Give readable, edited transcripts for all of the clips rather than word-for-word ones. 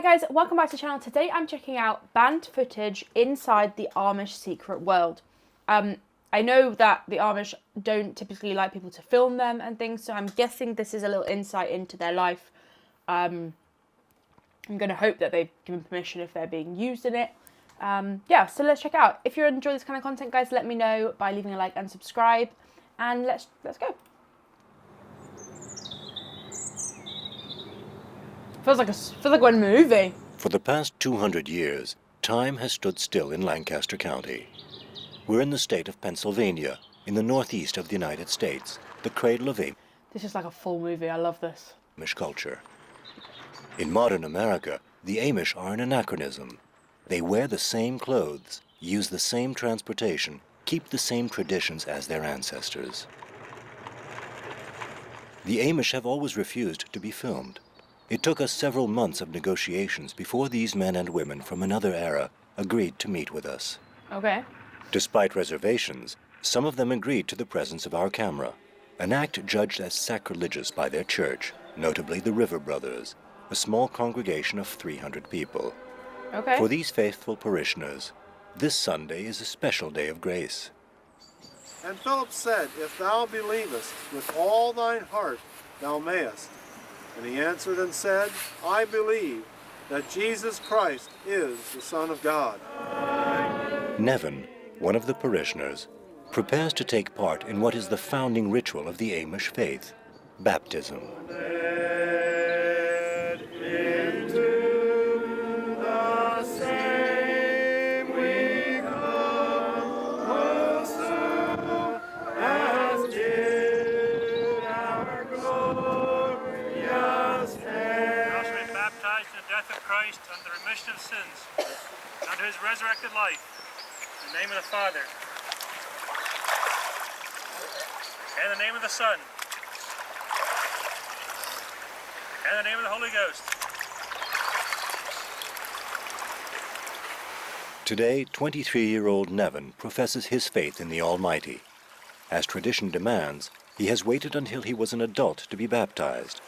Hi guys, welcome back to the channel. Today I'm checking out banned footage inside the Amish secret world. I know that the Amish don't typically like people to film them and things, so I'm guessing this is a little insight into their life. I'm going to hope that they've given permission if they're being used in it. Yeah, so let's check it out. If you enjoy this kind of content, guys, let me know by leaving a like and subscribe. And let's go. Feels like we're in a movie. For the past 200 years, time has stood still in Lancaster County. We're in the state of Pennsylvania, in the northeast of the United States, the cradle of This is like a full movie. I love this. Amish culture. In modern America, the Amish are an anachronism. They wear the same clothes, use the same transportation, keep the same traditions as their ancestors. The Amish have always refused to be filmed. It took us several months of negotiations before these men and women from another era agreed to meet with us. Okay. Despite reservations, some of them agreed to the presence of our camera, an act judged as sacrilegious by their church, notably the River Brothers, a small congregation of 300 people. Okay. For these faithful parishioners, this Sunday is a special day of grace. And Philip said, If thou believest with all thine heart, thou mayest. And he answered and said, I believe that Jesus Christ is the Son of God. Nevin, one of the parishioners, prepares to take part in what is the founding ritual of the Amish faith, baptism. Christ unto the remission of sins, and unto his resurrected life, in the name of the Father, and the name of the Son, and the name of the Holy Ghost. Today, 23-year-old Nevin professes his faith in the Almighty. As tradition demands, he has waited until he was an adult to be baptized.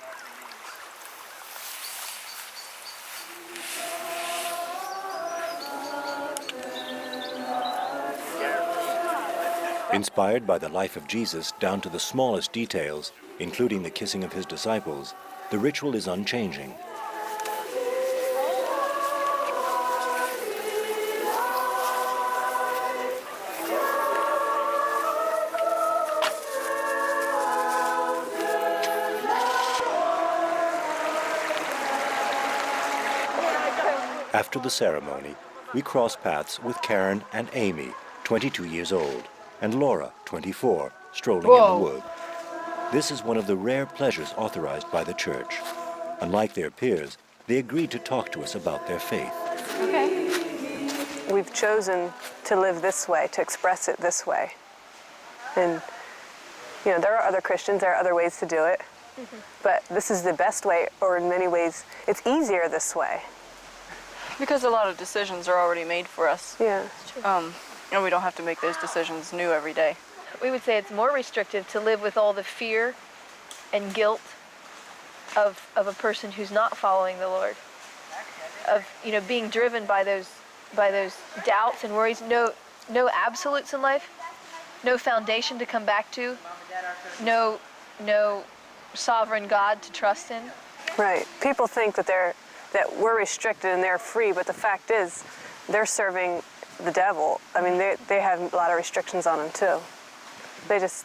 Inspired by the life of Jesus down to the smallest details, including the kissing of his disciples, the ritual is unchanging. After the ceremony, we cross paths with Karen and Amy, 22 years old, and Laura, 24, strolling in the wood. This is one of the rare pleasures authorized by the church. Unlike their peers, they agreed to talk to us about their faith. Okay. We've chosen to live this way, to express it this way. And, you know, there are other Christians, there are other ways to do it, but this is the best way, or in many ways, it's easier this way. Because a lot of decisions are already made for us. Yeah. And we don't have to make those decisions new every day. We would say it's more restrictive to live with all the fear and guilt of a person who's not following the Lord, of being driven by those doubts and worries. No absolutes in life, no foundation to come back to, no sovereign God to trust in. Right. People think that we're restricted and they're free, but the fact is, they're serving the devil. I mean, they have a lot of restrictions on them too. They just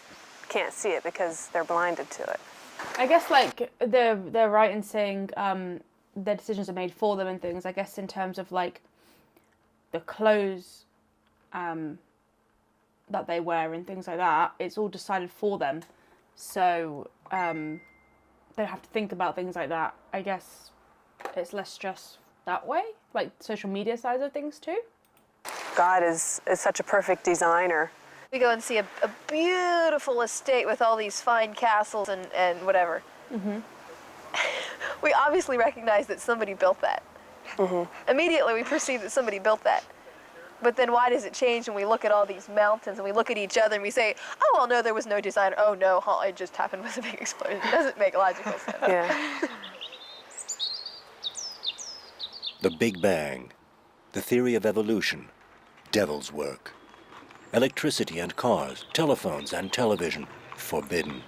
can't see it because they're blinded to it. I guess like they're right in saying their decisions are made for them and things. I guess in terms of like the clothes that they wear and things like that, it's all decided for them. So they don't have to think about things like that. I guess it's less stress that way, like social media side of things too. God is such a perfect designer. We go and see a beautiful estate with all these fine castles and whatever. Mm-hmm. We obviously recognize that somebody built that. Mm-hmm. Immediately we perceive that somebody built that. But then why does it change when we look at all these mountains and we look at each other and we say, oh, well, no, there was no designer. Oh, no, it just happened with a big explosion. It doesn't make logical sense. Yeah. The Big Bang, the theory of evolution, devil's work. Electricity and cars, telephones and television, forbidden.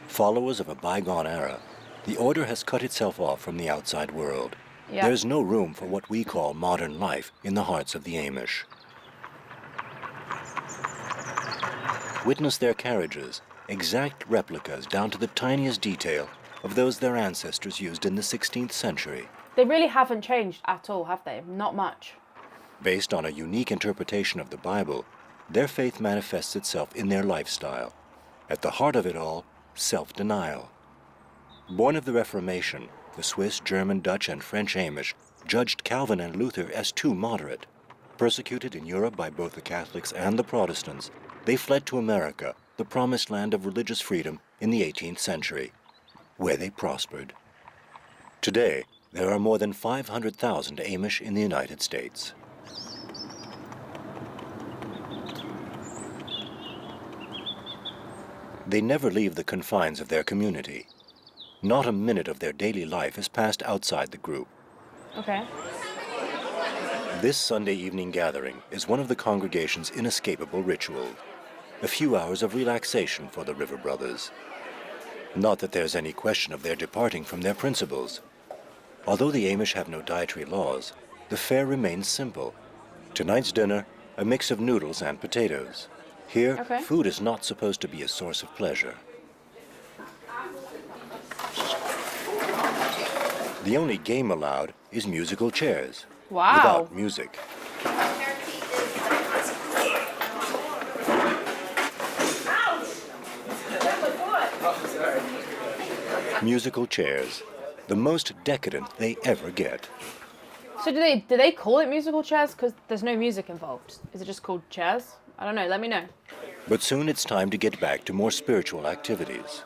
Followers of a bygone era, the order has cut itself off from the outside world. Yeah. There's no room for what we call modern life in the hearts of the Amish. Witness their carriages, exact replicas down to the tiniest detail of those their ancestors used in the 16th century. They really haven't changed at all, have they? Not much. Based on a unique interpretation of the Bible, their faith manifests itself in their lifestyle. At the heart of it all, self-denial. Born of the Reformation, the Swiss, German, Dutch, and French Amish judged Calvin and Luther as too moderate. Persecuted in Europe by both the Catholics and the Protestants, they fled to America, the promised land of religious freedom in the 18th century, where they prospered. Today, there are more than 500,000 Amish in the United States. They never leave the confines of their community. Not a minute of their daily life is passed outside the group. Okay. This Sunday evening gathering is one of the congregation's inescapable rituals. A few hours of relaxation for the River Brothers. Not that there's any question of their departing from their principles. Although the Amish have no dietary laws, the fare remains simple. Tonight's dinner, a mix of noodles and potatoes. Here, Okay. food is not supposed to be a source of pleasure. The only game allowed is musical chairs. Wow. Without music. Musical chairs, the most decadent they ever get. So do they call it musical chairs because there's no music involved? Is it just called chairs? I don't know. Let me know. But soon it's time to get back to more spiritual activities.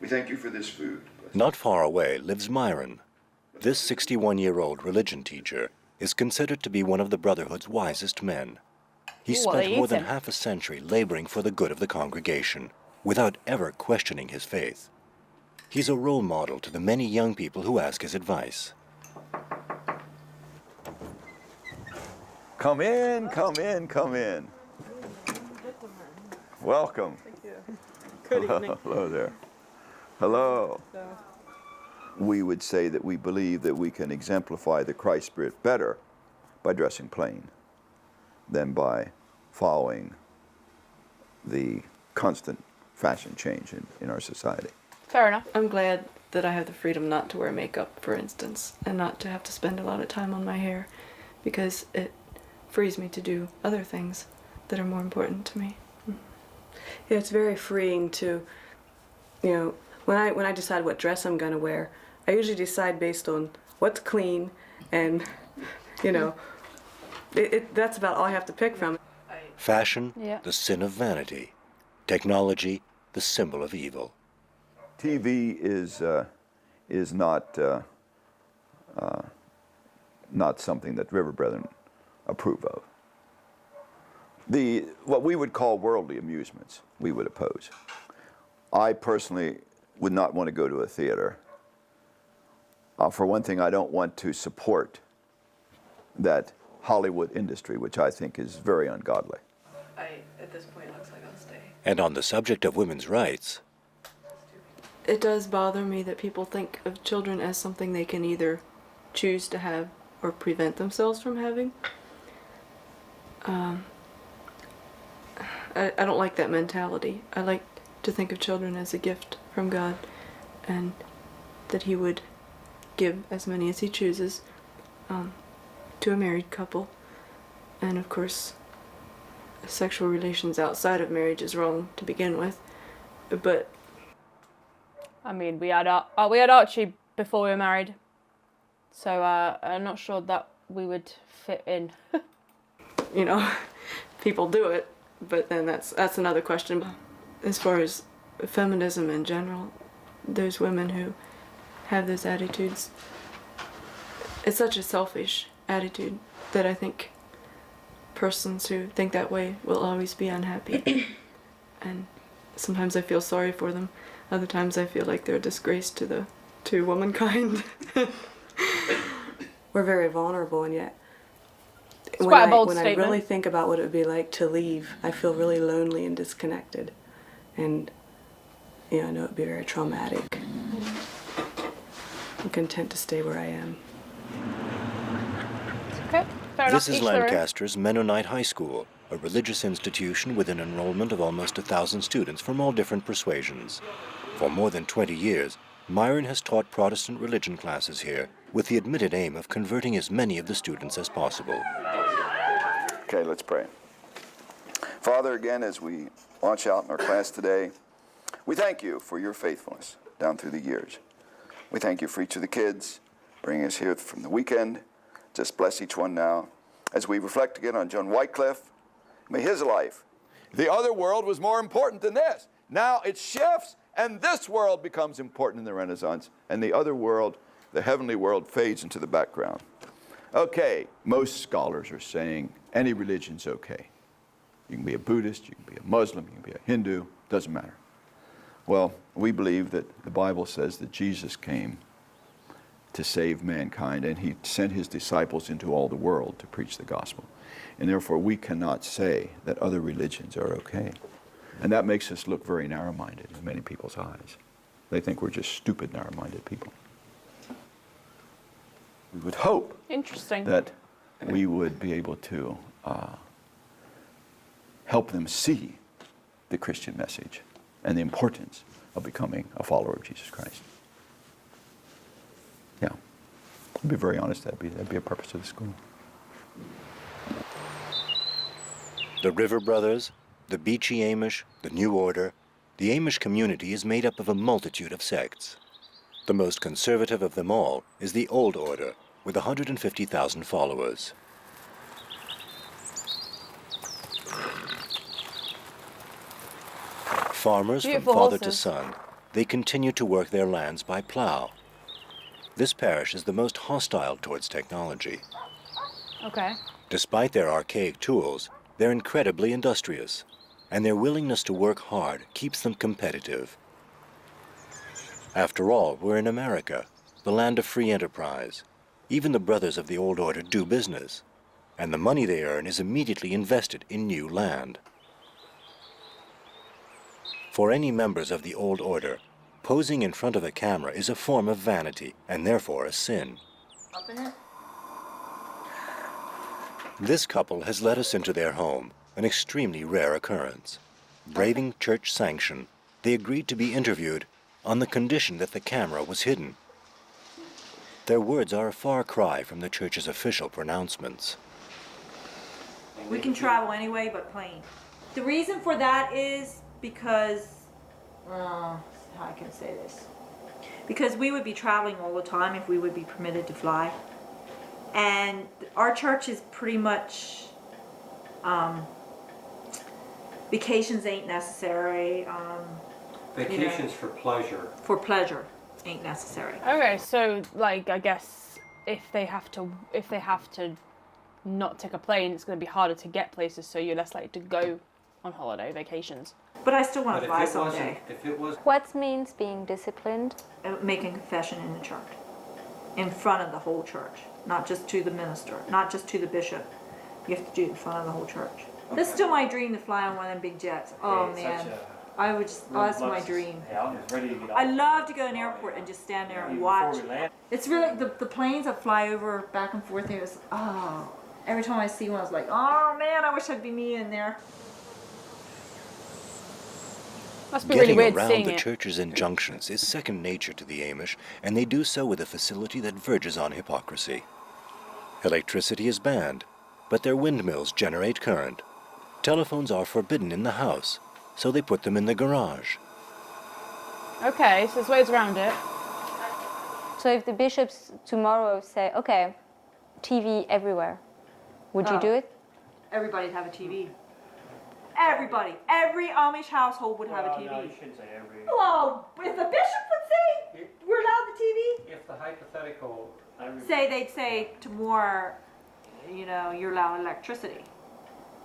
We thank you for this food. Not far away lives Myron. This 61-year-old religion teacher is considered to be one of the Brotherhood's wisest men. He What are spent you more than eating? half a century laboring for the good of the congregation, without ever questioning his faith. He's a role model to the many young people who ask his advice. Come in, come in, come in. Welcome. Thank you. Good evening. Hello there. Hello. We would say that we believe that we can exemplify the Christ spirit better by dressing plain than by following the constant fashion change in our society. Fair enough. I'm glad that I have the freedom not to wear makeup, for instance, and not to have to spend a lot of time on my hair, because it frees me to do other things that are more important to me. Yeah, it's very freeing to, you know, when I decide what dress I'm gonna wear, I usually decide based on what's clean, and you know, that's about all I have to pick from. Fashion, Yeah. the sin of vanity. Technology, the symbol of evil. TV is not something that River Brethren approve of. What we would call worldly amusements, we would oppose. I personally would not want to go to a theater. For one thing, I don't want to support that Hollywood industry, which I think is very ungodly. At this point, it looks like I'll stay. And on the subject of women's rights, It does bother me that people think of children as something they can either choose to have or prevent themselves from having. I don't like that mentality. I like to think of children as a gift from God, and that He would give as many as He chooses to a married couple. And of course, sexual relations outside of marriage is wrong to begin with. But I mean, we had Archie before we were married, so I'm not sure that we would fit in. you know, people do it, but then that's another question. As far as feminism in general, those women who have those attitudes, it's such a selfish attitude that I think persons who think that way will always be unhappy. And sometimes I feel sorry for them. Other times I feel like they're a disgrace to womankind. We're very vulnerable, and yet It's quite a bold when statement. I really think about what it would be like to leave, I feel really lonely and disconnected. And I know it would be very traumatic. I'm content to stay where I am. Okay, fair enough. This is Each their own. Lancaster's Mennonite High School, a religious institution with an enrollment of almost 1,000 students from all different persuasions. For more than 20 years, Myron has taught Protestant religion classes here with the admitted aim of converting as many of the students as possible. Okay, let's pray. Father, again, as we launch out in our class today, we thank you for your faithfulness down through the years. We thank you for each of the kids bringing us here from the weekend. Just bless each one now. As we reflect again on John Wycliffe, may his life, the other world was more important than this. Now it shifts, and this world becomes important in the Renaissance, and the other world, the heavenly world, fades into the background. Okay, most scholars are saying any religion's okay. You can be a Buddhist, you can be a Muslim, you can be a Hindu, doesn't matter. Well, we believe that the Bible says that Jesus came to save mankind, and he sent his disciples into all the world to preach the gospel. And therefore, we cannot say that other religions are okay. And that makes us look very narrow-minded in many people's eyes. They think we're just stupid, narrow-minded people. We would hope that we would be able to help them see the Christian message and the importance of becoming a follower of Jesus Christ. Yeah, to be very honest, that'd be a purpose of the school. The River Brothers, the Beachy Amish, the New Order, the Amish community is made up of a multitude of sects. The most conservative of them all is the Old Order, with 150,000 followers. Farmers from father to son, they continue to work their lands by plow. This parish is the most hostile towards technology. Okay. Despite their archaic tools, they're incredibly industrious, and their willingness to work hard keeps them competitive. After all, we're in America, the land of free enterprise. Even the brothers of the Old Order do business, and the money they earn is immediately invested in new land. For any members of the Old Order, posing in front of a camera is a form of vanity, and therefore a sin. This couple has let us into their home, an extremely rare occurrence. Braving church sanction, they agreed to be interviewed on the condition that the camera was hidden. Their words are a far cry from the church's official pronouncements. We can travel anyway but plane. The reason for that is because, how can I say this? Because we would be traveling all the time if we would be permitted to fly. And our church is pretty much, vacations ain't necessary. Vacations for pleasure. For pleasure ain't necessary. Okay, so like I guess if they have to not take a plane, it's going to be harder to get places, so you're less likely to go on holiday vacations. But I still want to fly someday. What means being disciplined? Making confession in the church, in front of the whole church, not just to the minister, not just to the bishop. You have to do it in front of the whole church. Okay. This is still my dream to fly on one of them big jets. Oh man, that's my dream. I love to go to an airport and just stand there and watch. It's really the planes that fly over back and forth. Every time I see one, I was like, oh man, I wish I'd be me in there. Must be really weird Getting around seeing the it. church's injunctions is second nature to the Amish, and they do so with a facility that verges on hypocrisy. Electricity is banned, but their windmills generate current. Telephones are forbidden in the house, so they put them in the garage. Okay, so there's ways around it. So if the bishops tomorrow say, okay, TV everywhere, would you do it? Everybody'd have a TV. Everybody, every Amish household would have a TV. No, you shouldn't say every. Well, if the bishop would say we're allowed the TV, If the hypothetical. they'd say to more, you're allowed electricity.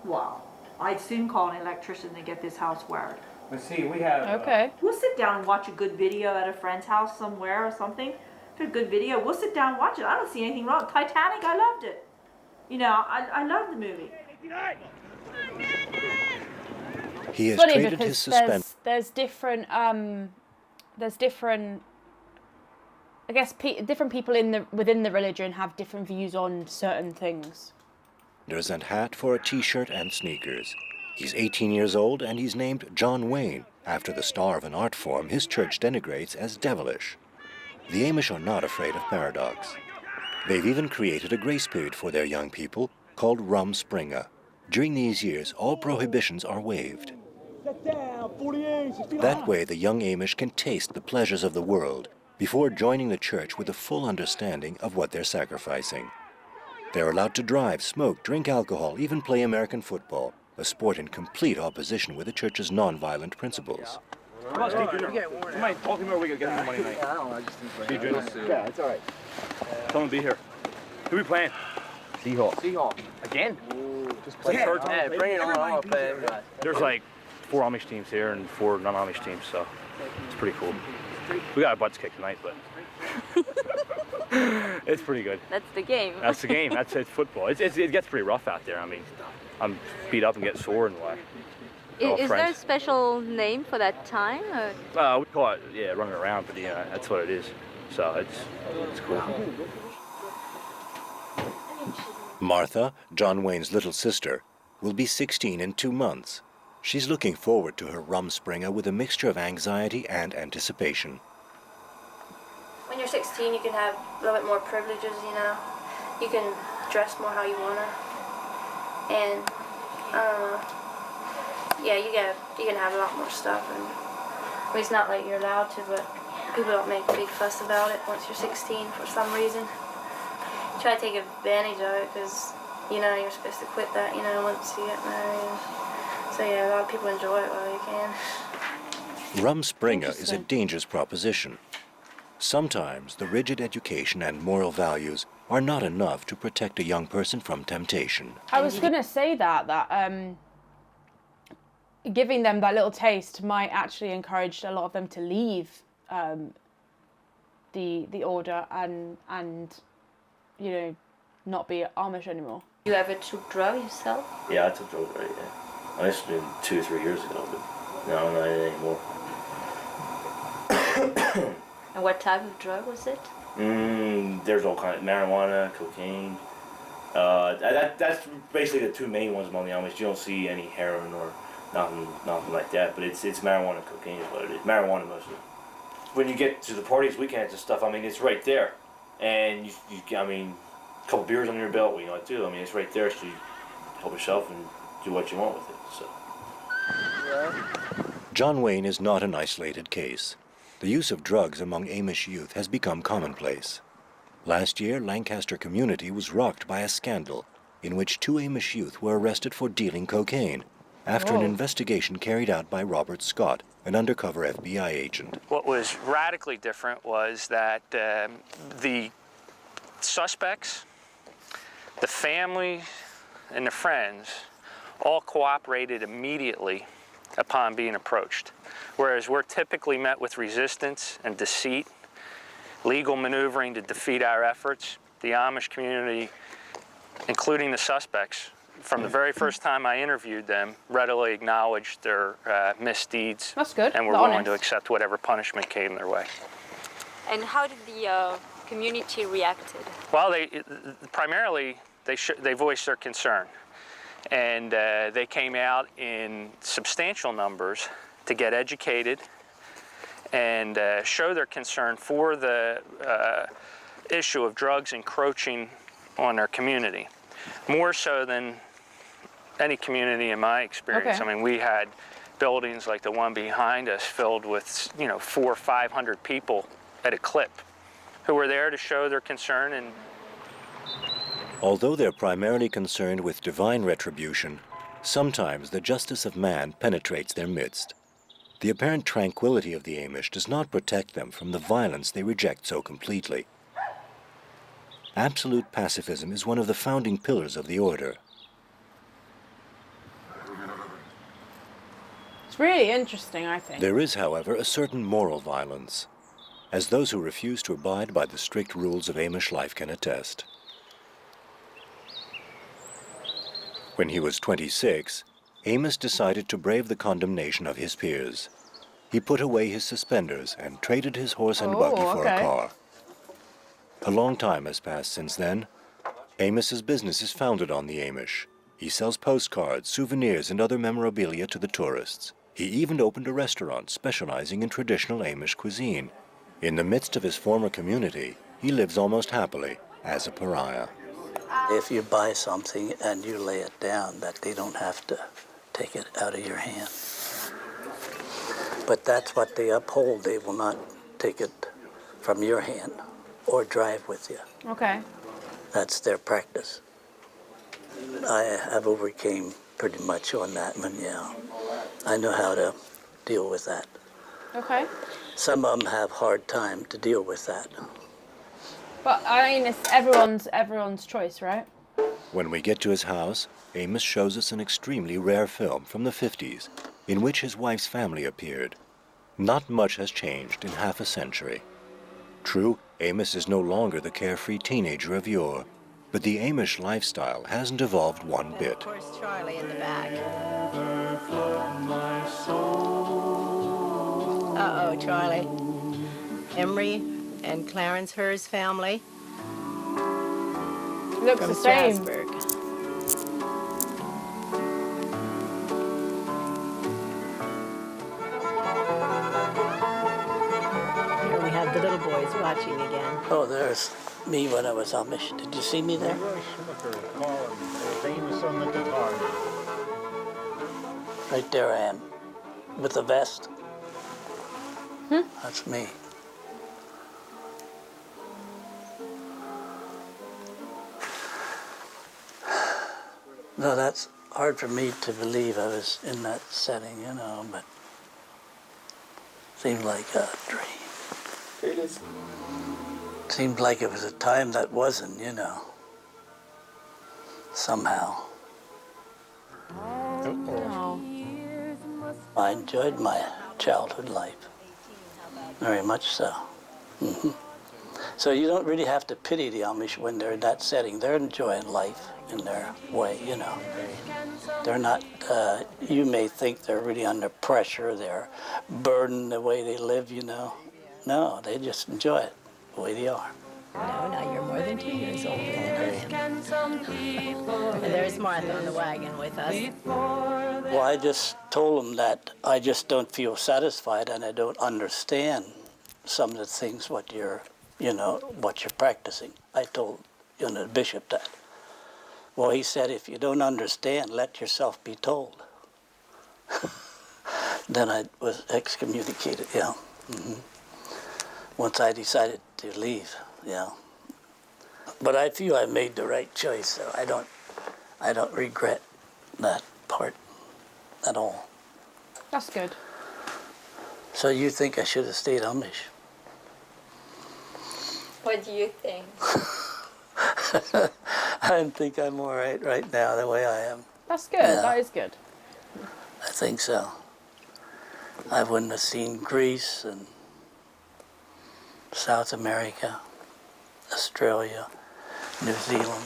Well, I'd soon call an electrician to get this house wired. But see, we have. Okay. We'll sit down and watch a good video at a friend's house somewhere or something. If it's a good video, we'll sit down and watch it. I don't see anything wrong. Titanic, I loved it. I love the movie. He has Funny traded his because suspense. there's different I guess different people within the religion have different views on certain things. And hat for a t-shirt and sneakers. He's 18 years old and he's named John Wayne after the star of an art form his church denigrates as devilish. The Amish are not afraid of paradox. They've even created a grace period for their young people called Rum Springa. During these years, all prohibitions are waived. That way, the young Amish can taste the pleasures of the world before joining the church with a full understanding of what they're sacrificing. They're allowed to drive, smoke, drink alcohol, even play American football, a sport in complete opposition with the church's nonviolent principles. Come on, Steve Junior. Come on, talk to me or we can get him money tonight. I don't know, I just think Steve Junior. Yeah, it's all right. Tell him to be here. Who we playing? Seahawks. Seahawks. Again? Ooh, just play third time. Yeah, bring it on. I'll play everybody. There's like 4 Amish teams here and 4 non-Amish teams, so it's pretty cool. We got our butts kicked tonight, but it's pretty good. That's the game. That's the game. That's it's football. It gets pretty rough out there. I mean, I'm beat up and get sore and what. Is there a special name for that time? Or? We call it, running around, but that's what it is. So it's cool. Martha, John Wayne's little sister, will be 16 in 2 months. She's looking forward to her Rum Springa with a mixture of anxiety and anticipation. When you're 16, you can have a little bit more privileges, You can dress more how you want to. And, you can have a lot more stuff. And it's not like you're allowed to, but people don't make a big fuss about it once you're 16 for some reason. Try to take advantage of it because, you're supposed to quit that, once you get married. So, a lot of people enjoy it while you can. Rum Springa is a dangerous proposition. Sometimes the rigid education and moral values are not enough to protect a young person from temptation. I was going to say that giving them that little taste might actually encourage a lot of them to leave the order and not be Amish anymore. You ever took drugs yourself? Yeah, I took drugs already, I used to do 2 or 3 years ago, but no, not anymore. And what type of drug was it? There's all kinds of marijuana, cocaine. That's basically the 2 main ones among the Amish. You don't see any heroin or nothing like that, but it's marijuana and cocaine is what it is. Marijuana mostly. When you get to the parties, weekends and stuff, it's right there. And you a couple beers under your belt, what you like to do. It's right there, so you help yourself and do what you want with it. So. John Wayne is not an isolated case. The use of drugs among Amish youth has become commonplace. Last year, Lancaster community was rocked by a scandal in which 2 Amish youth were arrested for dealing cocaine after an investigation carried out by Robert Scott, an undercover FBI agent. What was radically different was that the suspects, the family, and the friends all cooperated immediately upon being approached. Whereas we're typically met with resistance and deceit, legal maneuvering to defeat our efforts, the Amish community, including the suspects, from the very first time I interviewed them, readily acknowledged their misdeeds. That's good. And were willing to accept whatever punishment came their way. And how did the community reacted? Well, primarily they voiced their concern, and they came out in substantial numbers to get educated and show their concern for the issue of drugs encroaching on their community, more so than any community in my experience. Okay. We had buildings like the one behind us filled with 400 or 500 people at a clip who were there to show their concern. And although they're primarily concerned with divine retribution, Sometimes the justice of man penetrates their midst. The apparent tranquility of the Amish does not protect them from the violence they reject so completely. Absolute pacifism is one of the founding pillars of the order. It's really interesting, I think. There is, however, a certain moral violence, as those who refuse to abide by the strict rules of Amish life can attest. When he was 26, Amos decided to brave the condemnation of his peers. He put away his suspenders and traded his horse and buggy for a car. A long time has passed since then. Amos's business is founded on the Amish. He sells postcards, souvenirs, and other memorabilia to the tourists. He even opened a restaurant specializing in traditional Amish cuisine. In the midst of his former community, he lives almost happily as a pariah. If you buy something and you lay it down, that they don't have to take it out of your hand. But that's what they uphold. They will not take it from your hand or drive with you. Okay. That's their practice. I have overcame pretty much on that one, yeah. I know how to deal with that. Okay. Some of them have hard time to deal with that. But I mean, it's everyone's choice, right? When we get to his house, Amos shows us an extremely rare film from the 50s, in which his wife's family appeared. Not much has changed in half a century. True, Amos is no longer the carefree teenager of yore, but the Amish lifestyle hasn't evolved one bit. Of course, Charlie in the back. Uh-oh, Charlie. Emery and Clarence Hur's family. Looks from the same. Strasburg. Here we have the little boys watching again. Oh, there's me when I was Amish. Did you see me there? Right there I am, with the vest. That's me. No, that's hard for me to believe I was in that setting, you know, but seemed like a dream. It is. Seemed like it was a time that wasn't, you know, somehow. Oh. I enjoyed my childhood life, very much so. So you don't really have to pity the Amish when they're in that setting. They're enjoying life in their way, you know. They're not, you may think they're really under pressure, they're burdened the way they live, you know. No, they just enjoy it the way they are. No, now you're more than 2 years older than I am. And there's Martha on the wagon with us. Well, I just told them that I just don't feel satisfied and I don't understand some of the things what you're, you know, what you're practicing. I told, you know, the bishop that. Well, he said, if you don't understand, let yourself be told. Then I was excommunicated, yeah. Once I decided to leave, yeah. But I feel I made the right choice, so I don't regret that part at all. That's good. So you think I should have stayed Amish? What do you think? I think I'm all right now, the way I am. That's good. Yeah. That is good. I think so. I wouldn't have seen Greece and South America, Australia, New Zealand.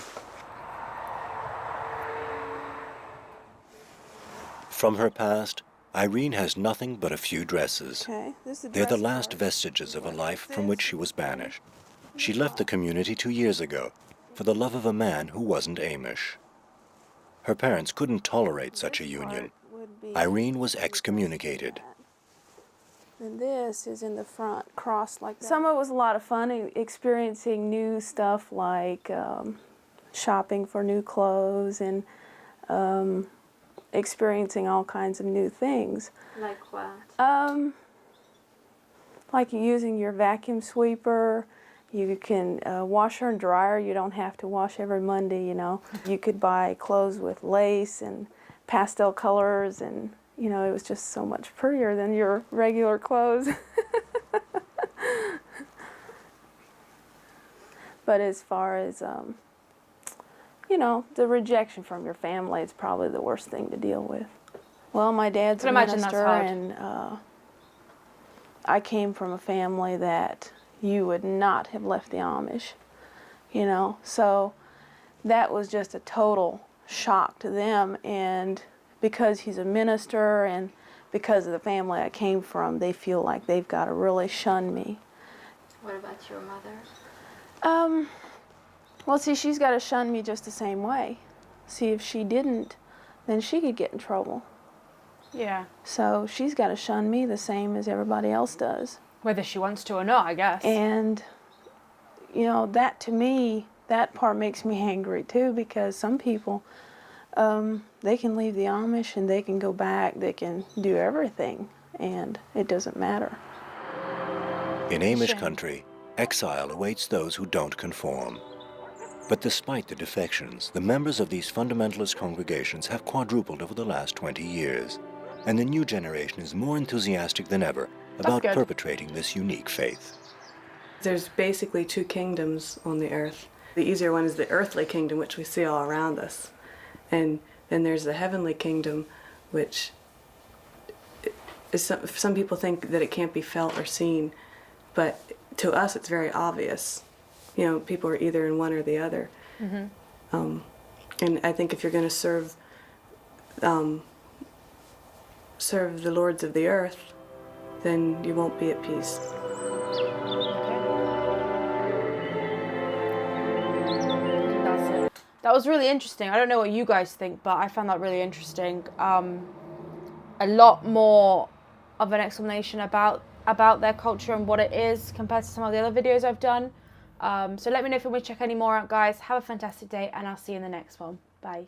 From her past, Irene has nothing but a few dresses. Okay, this is the They're the dress last code. vestiges of a life from which she was banished. She left the community 2 years ago for the love of a man who wasn't Amish. Her parents couldn't tolerate such a union. Irene was excommunicated. And this is in the front, crossed like that. Some of it was a lot of fun, experiencing new stuff like shopping for new clothes and experiencing all kinds of new things. Like what? Like using your vacuum sweeper. You can washer and dryer. You don't have to wash every Monday, you know. You could buy clothes with lace and pastel colors, and you know, it was just so much prettier than your regular clothes. But as far as you know, the rejection from your family is probably the worst thing to deal with. Well, my dad's a minister, and I came from a family that you would not have left the Amish, you know, so that was just a total shock to them. And because he's a minister and because of the family I came from, they feel like they've got to really shun me. What about your mother? Well, see, she's got to shun me just the same way. See, if she didn't, then she could get in trouble. Yeah. So she's got to shun me the same as everybody else does. Whether she wants to or not, I guess. And, you know, that to me, that part makes me angry too, because some people, they can leave the Amish and they can go back, they can do everything, and it doesn't matter. In Amish country, exile awaits those who don't conform. But despite the defections, the members of these fundamentalist congregations have quadrupled over the last 20 years. And the new generation is more enthusiastic than ever about perpetrating this unique faith. There's basically two kingdoms on the earth. The easier one is the earthly kingdom, which we see all around us. And then there's the heavenly kingdom, which is some people think that it can't be felt or seen, but to us it's very obvious. You know, people are either in one or the other. Mm-hmm. And I think if you're going to serve the lords of the earth, then you won't be at peace. That was really interesting. I don't know what you guys think, but I found that really interesting. A lot more of an explanation about their culture and what it is compared to some of the other videos I've done. So let me know if you want to check any more out, guys. Have a fantastic day, and I'll see you in the next one. Bye.